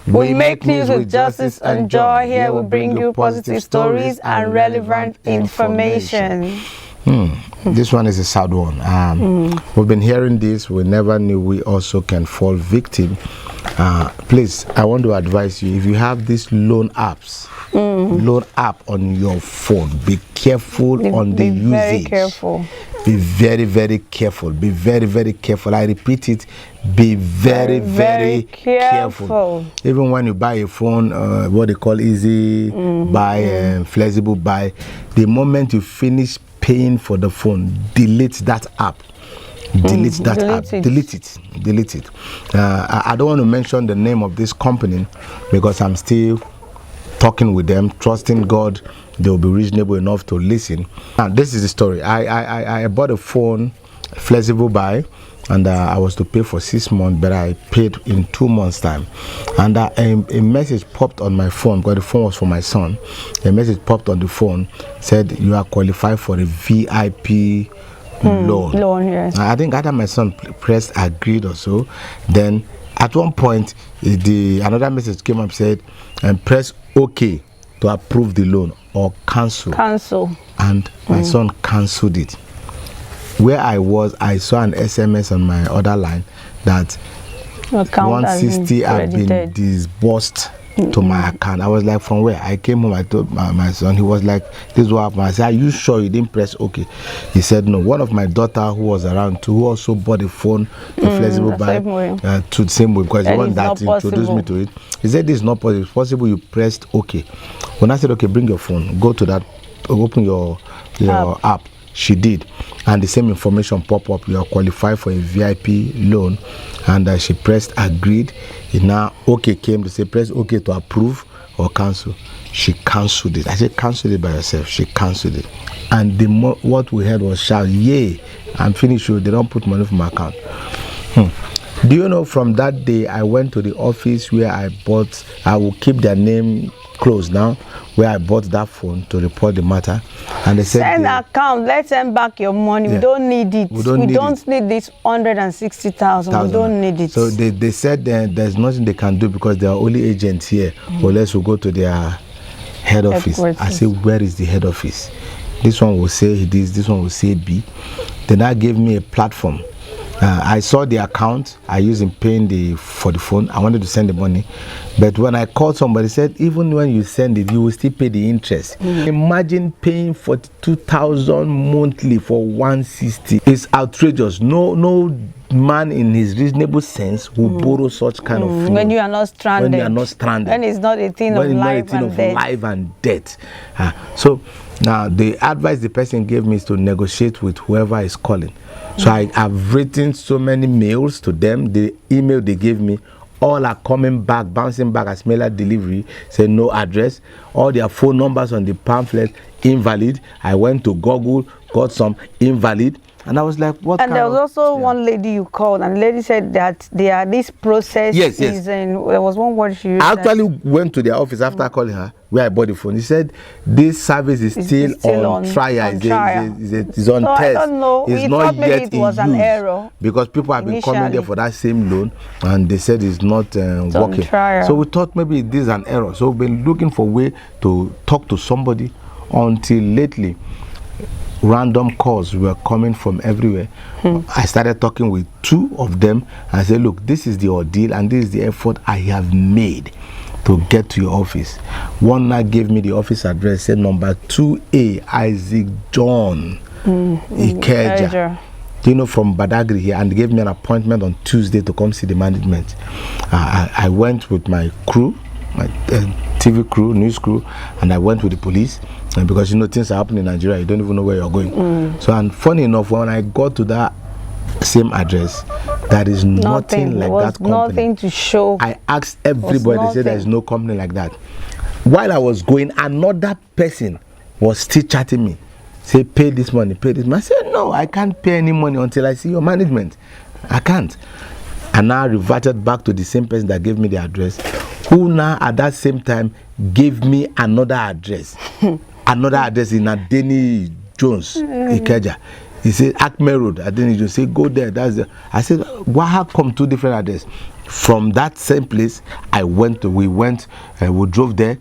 We make news with justice and joy. Here we bring you positive stories and relevant information. This one is a sad one. We've been hearing this. We never knew we also can fall victim. Please, I want to advise you, if you have these loan apps, loan app on your phone, be careful on the usage. Be very careful. Be very, very careful. Be very, very careful. I repeat it. Be very, very careful. Even when you buy a phone, what they call easy buy, flexible buy, the moment you finish paying for the phone, delete that app. Delete that app. Delete it. I don't want to mention the name of this company because I'm still talking with them, trusting God they will be reasonable enough to listen. And this is the story. I bought a phone, flexible buy, and I was to pay for 6 months, but I paid in 2 months' time. And a message popped on my phone, because the phone was for my son. A message popped on the phone, said you are qualified for a VIP loan. Yes. I think either my son pressed agreed or so. Then at one point, another message came up, said, and press OK to approve the loan or cancel. And my son cancelled it. Where I was, I saw an SMS on my other line that 160 had been disbursed to my account. I was like, from where? I came home, I told my son. He was like, this is what happened. I said, are you sure you didn't press OK? He said, no. One of my daughter who was around too, who also bought a phone, a flexible buy, to the same way, because he wanted that to introduce me to it. He said, this is not possible. It's possible you pressed OK. When I said, okay, bring your phone, go to that, open your app. She did, and the same information pop up. You are qualified for a VIP loan, and she pressed agreed. And now OK came to say press OK to approve or cancel. She cancelled it. I said cancel it by yourself. She cancelled it, and what we heard was shout, "Yay! I'm finished. They don't put money from my account." Do you know, from that day I went to the office where I will keep their name closed now, where I bought that phone to report the matter, and they said send account, let's send back your money. We don't need it. We don't need this 160,000. We don't need it. So they said there's nothing they can do because they are only agents here, unless we go to their head office. I say, where is the head office? This one will say this one will say B. Then that gave me a platform. I saw the account I used in paying for the phone. I wanted to send the money, but when I called somebody, said even when you send it, you will still pay the interest. Imagine paying 42,000 monthly for 160. It's outrageous. No man in his reasonable sense will borrow such kind of thing. When you are not stranded. When you are not stranded. When it's not a thing of life and death. So now the advice the person gave me is to negotiate with whoever is calling. So I have written so many mails to them. The email they gave me, all are coming back, bouncing back as mailer delivery, say no address. All their phone numbers on the pamphlet, invalid. I went to Google, got some invalid. And I was like, what? And there was also one lady you called, and the lady said that this process is in. There was one word she used. I actually went to their office after calling her, where I bought the phone. He said this service is still on trial. It's on test. I don't know. It's not yet in use. An error because people have been coming there for that same loan, and they said it's not working. So we thought maybe this is an error. So we've been looking for a way to talk to somebody until lately. Random calls were coming from everywhere. I started talking with 2 of them and I said, look, this is the ordeal and this is the effort I have made to get to your office. One now gave me the office address, said number 2A Isaac John Ikeja. You know, from Badagry here, and they gave me an appointment on Tuesday to come see the management. I went with my crew, my TV crew, news crew, and I went with the police. And because you know things are happening in Nigeria, you don't even know where you're going. So, and funny enough, when I got to that same address, there is nothing like that company. Nothing to show. I asked everybody, they said there is no company like that. While I was going, another person was still chatting me. Say, pay this money, pay this money. I said, no, I can't pay any money until I see your management. I can't. And now I reverted back to the same person that gave me the address, who now at that same time gave me another address. Another address in Adeni Jones, Ikeja. He said, Acme Road, Adeni Jones. Say, go there. I said, why how come 2 different addresses? From that same place, we drove there.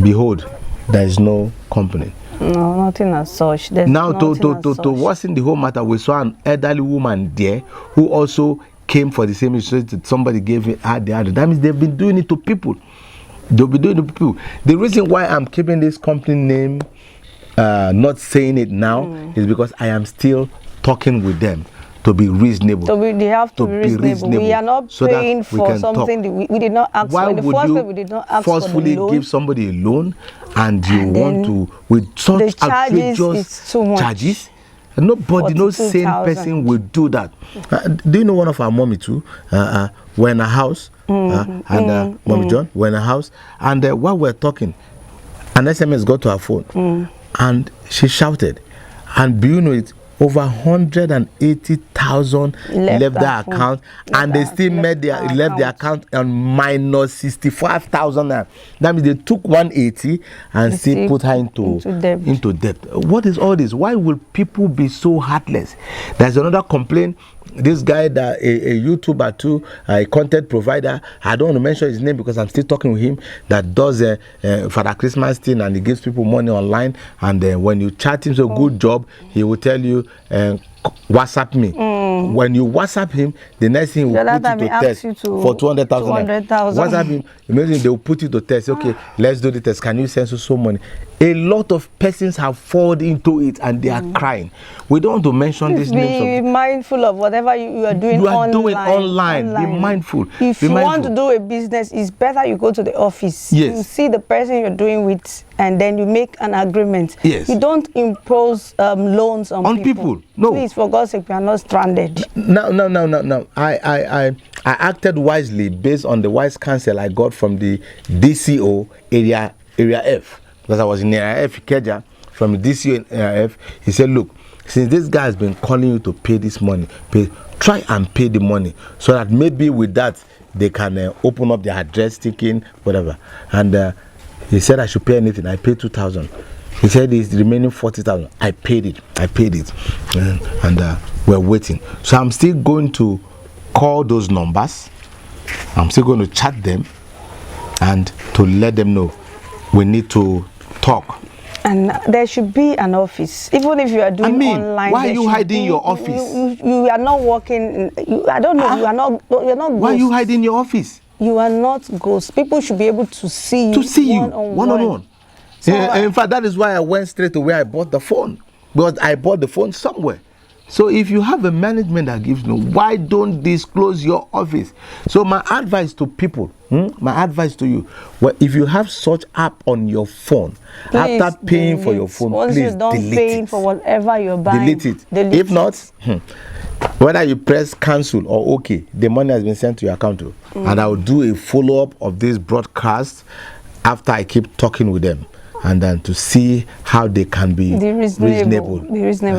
Behold, there is no company. No, nothing as such. There's Now, nothing to worsen the whole matter, we saw an elderly woman there who also came for the same issue. Somebody gave her the address. That means they've been doing it to people. They'll be doing it to people. The reason why I'm keeping this company name, not saying it now, is because I am still talking with them to be reasonable. So they have to be reasonable. We are not so paying for something we did not ask Why for. In the would first you place, we did not ask for the forcefully loan. give somebody a loan and you want to, with such outrageous charges? Nobody, no sane person will do that. Do you know one of our mommy too? We're in a house, Mommy John, we're in a house, and while we're talking, an SMS got to her phone, and she shouted, and do you know it? Over 180,000 left their account, and they still left their account on minus 65,000. That means they took 180 and still put her into debt. What is all this? Why will people be so heartless? There's another complaint. This guy, that a YouTuber too, a content provider, I don't want to mention his name because I'm still talking with him, that does Father Christmas thing, and he gives people money online, and when you chat him, so good job, he will tell you, WhatsApp me. When you WhatsApp him, the next thing he will put you to test for 200,000. WhatsApp him, imagine they will put you to test. Okay, let's do the test. Can you send so money? A lot of persons have fallen into it and they are crying. We don't want to mention these names. Be mindful of whatever you are doing. You are doing online. Be mindful. If you want to do a business, it's better you go to the office. Yes. You see the person you're doing with, and then you make an agreement. Yes. You don't impose loans on people. No. Please, for God's sake, we are not stranded. No. I acted wisely based on the wise counsel I got from the DCO area F. Because I was in Area F, Ikeja, from the DCO in Area F. He said, look, since this guy has been calling you to pay this money, try and pay the money, so that maybe with that they can open up their address, taking whatever. And he said I should pay anything. I paid 2,000. He said it's remaining 40,000. I paid it. And we're waiting. So I'm still going to call those numbers. I'm still going to chat them and to let them know we need to talk. And there should be an office, even if you are doing online. Why are you hiding your office? You are not working. I don't know. You are not. You're not. Why are you hiding your office? You are not ghosts. People should be able to see you. One on one. So, in fact, that is why I went straight to where I bought the phone, because I bought the phone somewhere. So if you have a management that gives you, why don't disclose your office? So my advice to people, my advice to you, well, if you have such app on your phone, please after paying for your phone, once please you're done delete paying it. For whatever you're buying, delete it. If not, whether you press cancel or okay, the money has been sent to your account. And I will do a follow-up of this broadcast after I keep talking with them, and then to see how they can be reasonable.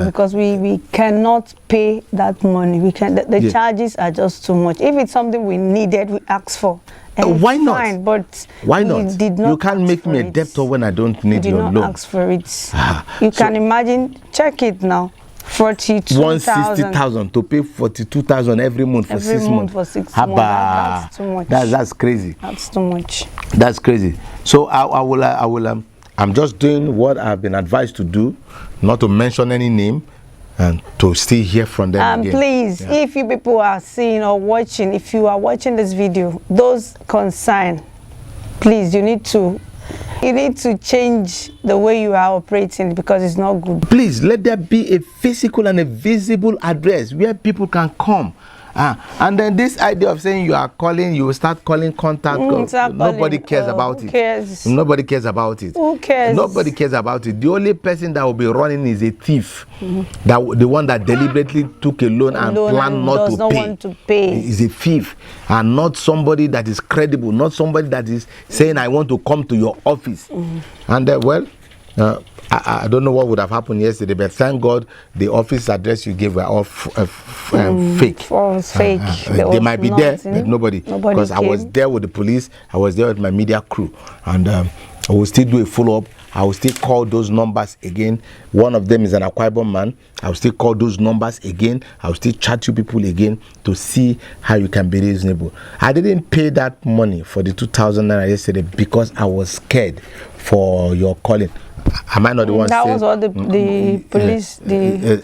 Because we cannot pay that money. We can. The charges are just too much. If it's something we needed, we asked for. Why not? Fine, but why not? Did not. You can't make me a debtor when I don't need your loan. You did not ask for it. You can imagine. Check it now. 160,000 to pay 42,000 every month for 6 months. That's too much. That's crazy. That's too much. That's crazy. So I will. I'm just doing what I've been advised to do, not to mention any name, and to still hear from them again. Please, if you people are seeing or watching, if you are watching this video, those concerned, please, you need to change the way you are operating, because it's not good. Please, let there be a physical and a visible address where people can come. And then this idea of saying you are calling, you will start calling contact. Nobody cares about it. Nobody cares about it. Who cares? Nobody cares about it. The only person that will be running is a thief. The one that deliberately took a loan and planned not to pay. Is a thief, and not somebody that is credible. Not somebody that is saying, "I want to come to your office." And I don't know what would have happened yesterday, but thank God the office address you gave were all fake. False, fake. They might be there, but nobody. Because I was there with the police, I was there with my media crew, and I will still do a follow-up I will still call those numbers again. One of them is an Akwa Ibom man. I will still call those numbers again. I will still chat you people again to see how you can be reasonable. I didn't pay that money for the 2,000 naira yesterday because I was scared for your calling. Am I not the one that saying? Was what the police,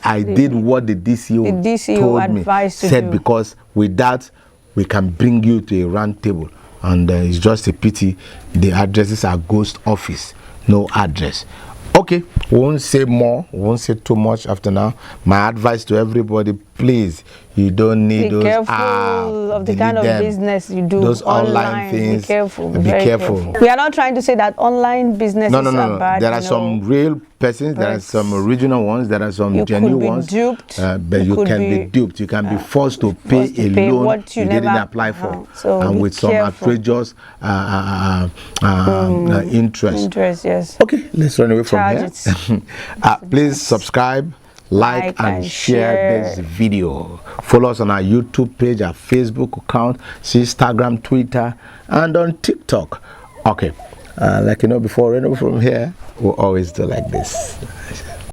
I did what the DCO told me, said, because with that we can bring you to a round table. And it's just a pity the addresses are ghost office, no address. Okay, we won't say more, we won't say too much after now. My advice to everybody, please, you don't need those. Be careful of the kind of business you do. Those online things. Be careful. Be careful. We are not trying to say that online businesses are bad. There are some real persons, there are some original ones, there are some genuine ones. Duped. But you can be duped. You can be forced to pay a loan what you didn't apply for. So and with some outrageous interest. Interest, yes. Okay, let's run away from here. Please subscribe, like and share this video. Follow us on our YouTube page, our Facebook account, Instagram, Twitter, and on TikTok. Okay, like you know, before running away from here, we'll always do like this.